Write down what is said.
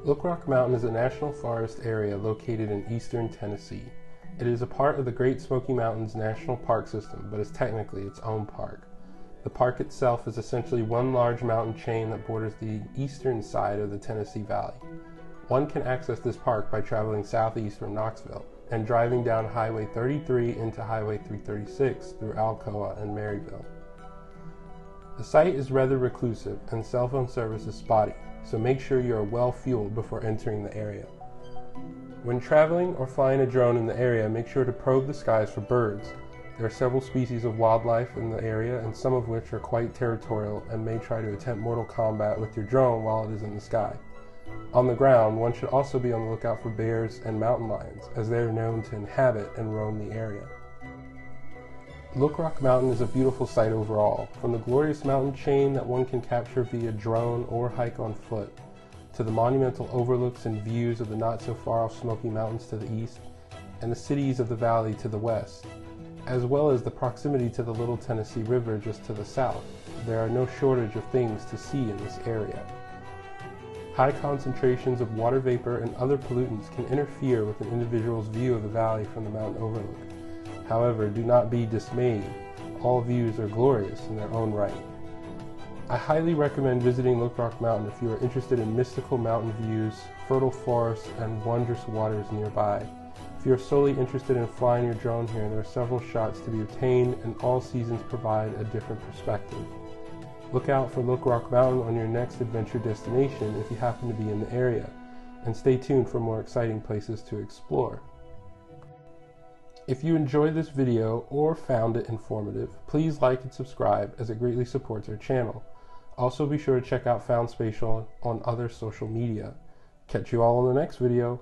Look Rock Mountain is a national forest area located in eastern Tennessee. It is a part of the Great Smoky Mountains National Park System, but is technically its own park. The park itself is essentially one large mountain chain that borders the eastern side of the Tennessee Valley. One can access this park by traveling southeast from Knoxville and driving down Highway 33 into Highway 336 through Alcoa and Maryville. The site is rather reclusive and cell phone service is spotty, so make sure you are well fueled before entering the area. When traveling or flying a drone in the area, make sure to probe the skies for birds. There are several species of wildlife in the area, and some of which are quite territorial and may try to attempt mortal combat with your drone while it is in the sky. On the ground, one should also be on the lookout for bears and mountain lions, as they are known to inhabit and roam the area. Look Rock Mountain is a beautiful sight overall, from the glorious mountain chain that one can capture via drone or hike on foot, to the monumental overlooks and views of the not-so-far-off Smoky Mountains to the east, and the cities of the valley to the west, as well as the proximity to the Little Tennessee River just to the south. There are no shortage of things to see in this area. High concentrations of water vapor and other pollutants can interfere with an individual's view of the valley from the mountain overlook. However, do not be dismayed. All views are glorious in their own right. I highly recommend visiting Look Rock Mountain if you are interested in mystical mountain views, fertile forests, and wondrous waters nearby. If you are solely interested in flying your drone here, there are several shots to be obtained, and all seasons provide a different perspective. Look out for Look Rock Mountain on your next adventure destination if you happen to be in the area, and stay tuned for more exciting places to explore. If you enjoyed this video or found it informative, please like and subscribe as it greatly supports our channel. Also be sure to check out Found Spatial on other social media. Catch you all in the next video.